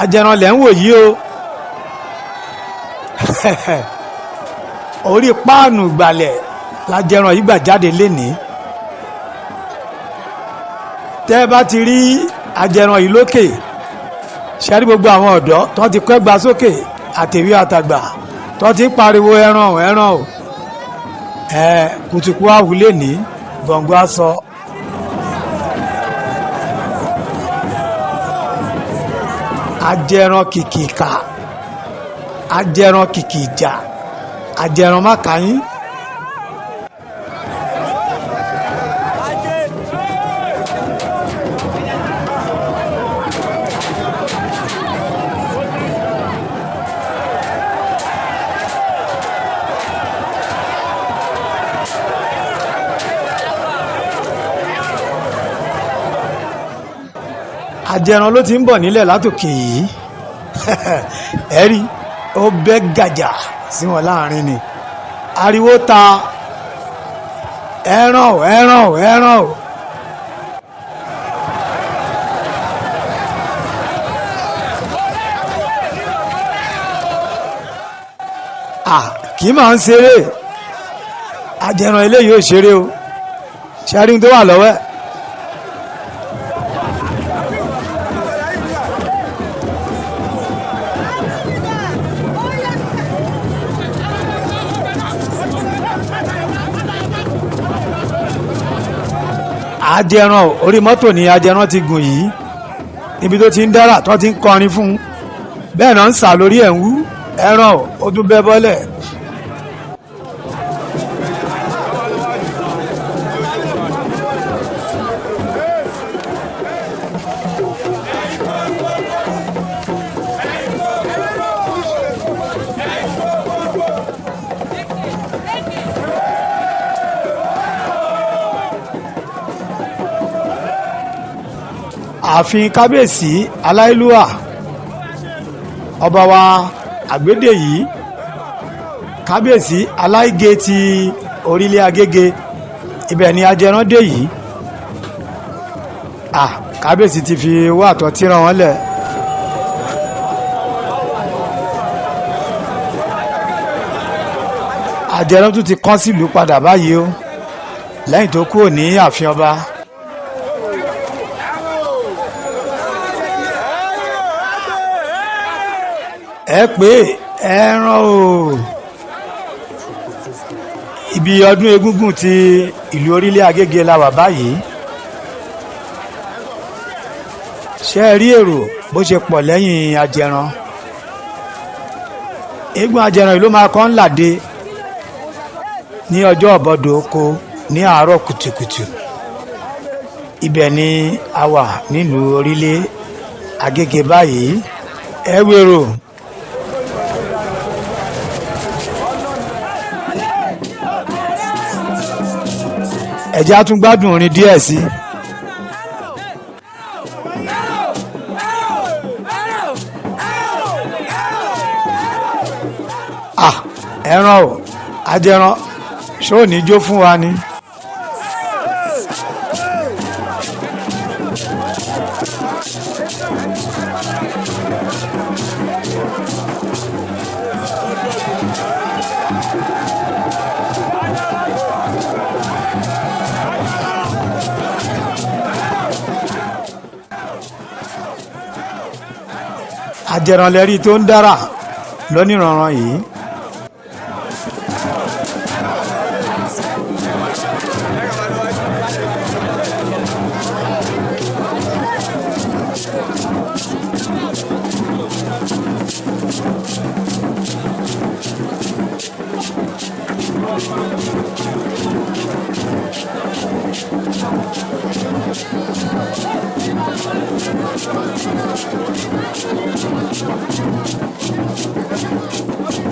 ajẹran lẹ́ ń wò yìí o orí páànù ìgbàlẹ̀ lájẹran yìí gbà jáde lénìí tẹ́ ẹ bá ti rí ajẹran yìí lókè ṣe rí gbogbo àwọn ọ̀dọ́ tó ti kọ́ ẹgbàá sókè àtẹ̀wé àtàgbà tó ti pariwo ẹran o ẹran o kùtùkù àwùlé ní gbọ̀ngbọ̀ aṣọ. ajẹran kìkì ìkà ajẹran kìkì ìjà ajẹran mákàyín. ajẹran ló ti ń bọ̀ nílẹ̀ látòkè yìí ẹ̀rí ó bẹ́ gàjà sí wọn láàrin ni ariwo ta ẹran o ẹran o ẹran o. kì í máa ń ṣeré ajẹran eléyìí ò ṣeré o ṣẹ́rí tó wà lọ́wọ́ ẹ̀. ajẹran orí mọ́tò ní ajẹran ti gùn yìí níbi tó ti ń dára tó ti ń kọrin fún un bẹ́ẹ̀ náà ń sà lórí ẹ̀ ń wú ẹran ó tún bẹ́ bọ́lẹ̀. ààfin kábíyèsí aláìlúwà ọba wa àgbédè yìí kábíyèsí aláìgé ti orílẹ̀ agége ibẹ̀ ni ajẹran dé yìí kábíyèsí ti fi owó àtọ́ tí ràn wọ́n lẹ̀. ajẹran tún ti kán sílùú padà báyìí o lẹ́yìn tó kúrò ní ààfin ọba. ẹ pé ẹran o ibi ọdún egúngún ti ìlú orílẹ̀ agége la wà báyìí ṣe rí èrò bó ṣe pọ̀ lẹ́yìn ajẹran eégún ajẹran yìí ló máa kọ́ ń làdé ní ọjọ́ ọ̀bọ̀dọ̀ oko ní àárọ̀ kùtùkùtù ibẹ̀ ni a wà nílùú orílẹ̀ agége báyìí ẹ wérò. ẹ jẹ́ á tún gbádùn orin díẹ̀ sí i. ẹran o ajẹran ṣó ní jó fún wa ni. ajẹran lẹ́rí tó ń dára lóníranran yìí.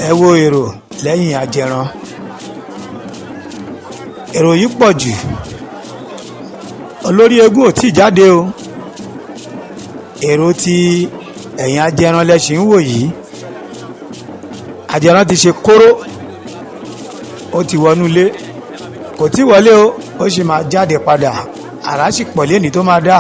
ẹ wo èrò lẹ́yìn ajẹran èrò yìí pọ̀ jù olórí eégún ò tíì jáde o èrò ti ẹ̀yìn ajẹran lẹ́sìn ń wò yìí ajẹran ti ṣe kóró ó ti wọnú ilé kò tí wọlé o ó sì máa jáde padà àrá sì pọ̀ lẹ́ni tó máa dà.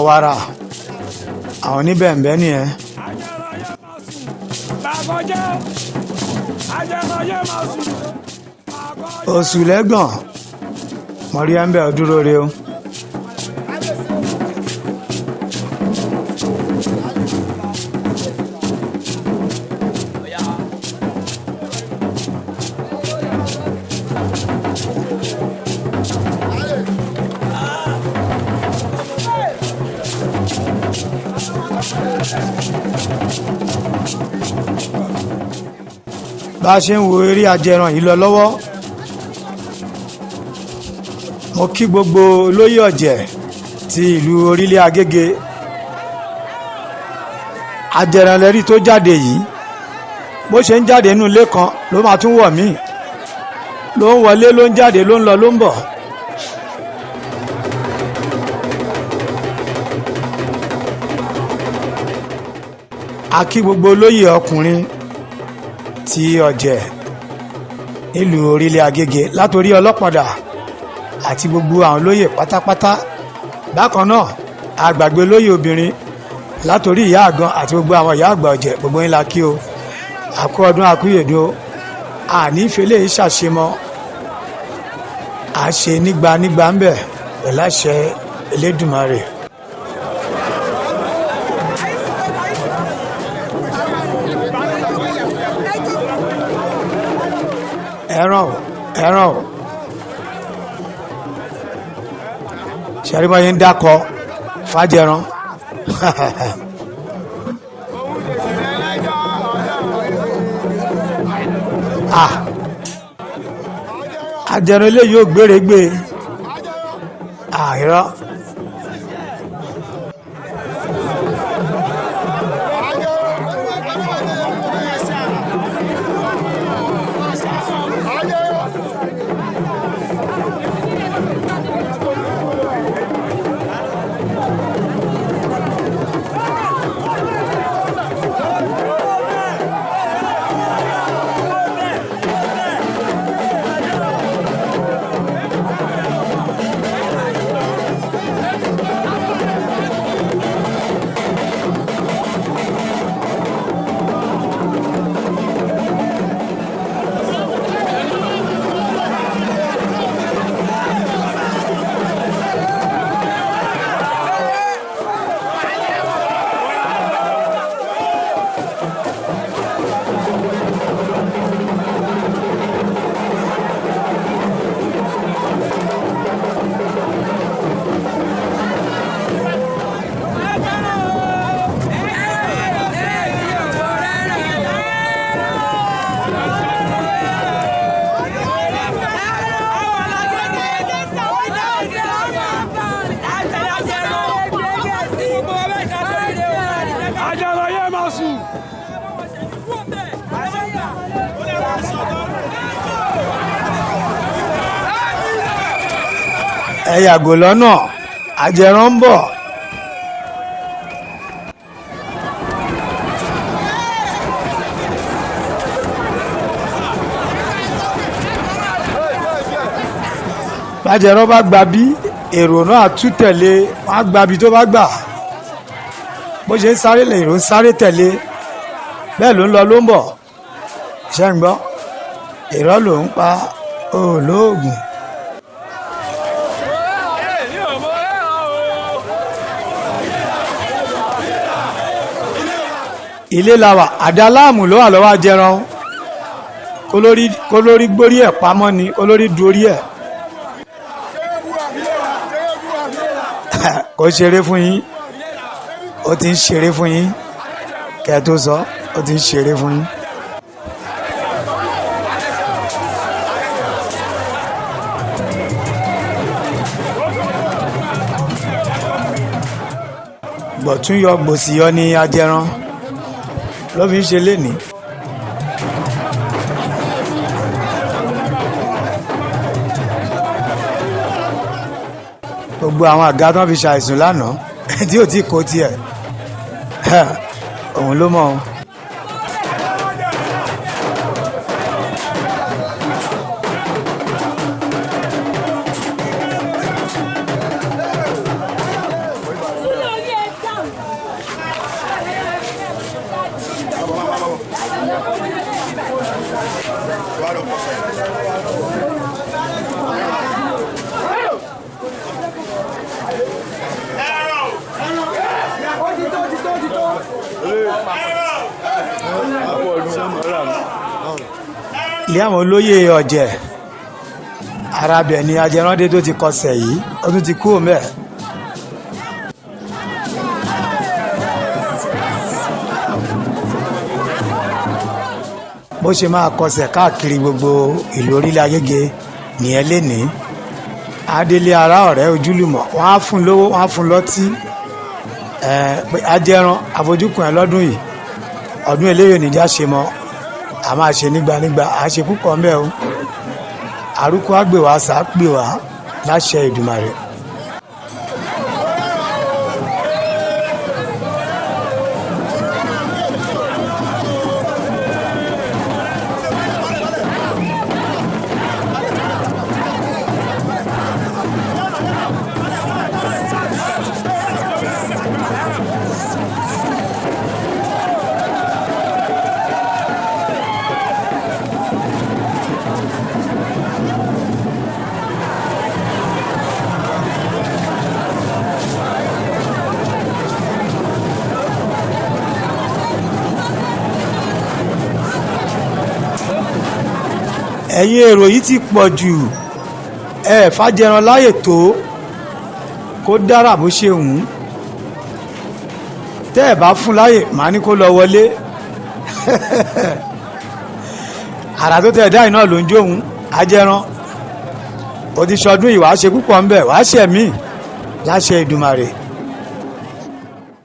ọ̀wàrà àwọn oníbẹ̀ǹbẹ̀ nìyẹn. oṣù lẹ́gàn mọ̀rí ẹ̀ ń bẹ̀ ọ́ dúró re o. bá a ṣe ń wo eré ajẹran yìí lọ lọ́wọ́ mo kí gbogbo olóyè ọ̀jẹ̀ ti ìlú Orílẹ̀ Agége. ajẹranlẹ́rí tó jáde yìí bó ṣe ń jáde nínú ilé kan ló máa tún wọ̀ míì, ló ń wọlé ló ń jáde ló ń lọ ló ń bọ̀. a kí gbogbo olóyè ọkùnrin ti ọ̀jẹ̀ nílùú Orílẹ̀ Agége látòrí ọlọ́pàdà àti gbogbo àwọn olóyè pátápátá. bákan náà àgbàgbé olóyè obìnrin látòrí ìyá àgan àti gbogbo àwọn ìyá àgbà ọ̀jẹ̀ gbogbo ńlá kí o. àkú ọdún àkúyèdò ànífẹ́lẹ́ ṣàṣemọ́ àṣe nígbà ń bẹ̀ pẹ̀lú àṣẹ Elédùmarè. ẹran ṣàríbá yẹn ń dákọ fàjẹran. ajẹran ilé yóò gbèrègbè àìrọ. ẹ yàgò lọ́nà ajẹran ń bọ̀. bájẹran bá gba bí èrò náà tún tẹ̀lé wọn á gba bí tó bá gbà bó ṣe ń sáré lè èrò ń sáré tẹ̀lé bẹ́ẹ̀ ló ń lọ ló ń bọ̀ ṣẹ́ ń gbọ́ irọ́ ló ń pa olóògùn. ilé làwà àdá láàmù ló wà lọ́wọ́ ajẹran kólórí gbórí ẹ̀ pamọ́ ni kólórí dorí ẹ̀ kò ṣeré fún yín ó ti ń ṣeré fún yín kẹ́ tó sọ ó ti ń ṣeré fún yín. gbọ̀tún yọ gbòsì yọ ní ajẹran ló fi ń ṣe lénìí. gbogbo àwọn àga tó ń fi ṣàìsùn lánàá tí ò tí kó tiẹ̀ òun ló mọ̀ ọ́n. ilé àwọn olóyè ọ̀jẹ̀ arábẹ̀ ni Ajẹ́ràndé tó ti kọsẹ̀ yìí ó tún ti kú òmẹ́. bó ṣe máa kọsẹ̀ káàkiri gbogbo ìlú orílẹ̀ Agége nìyẹn lénìí. adélé ará ọ̀rẹ́ ojúlùmọ̀ wọ́n á fún lówó wọ́n á fún lọ́tí. Ajẹ́ran àfojúkùn ẹ̀ lọ́dún yìí ọdún eléyìí nìjà ṣe mọ́ a máa ṣe nígbànígbà a ṣe púpọ̀ mẹ́ o. àrùkọ àgbèwà sàápèwà láṣẹ Èdùmàrè. ẹ̀yin èrò yìí ti pọ̀ jù ẹ fàjẹran láyè tó kó dára bó ṣe hùn tẹ́ ẹ bá fún láyè màá ní kó lọ wọlé àrà tó tẹ̀ dáì náà ló ń jóhun Ajẹ́ran ó ti ṣọdún yìí wàá ṣe púpọ̀ ńbẹ̀ wàá ṣẹ̀mí láṣẹ Èdùmàrè.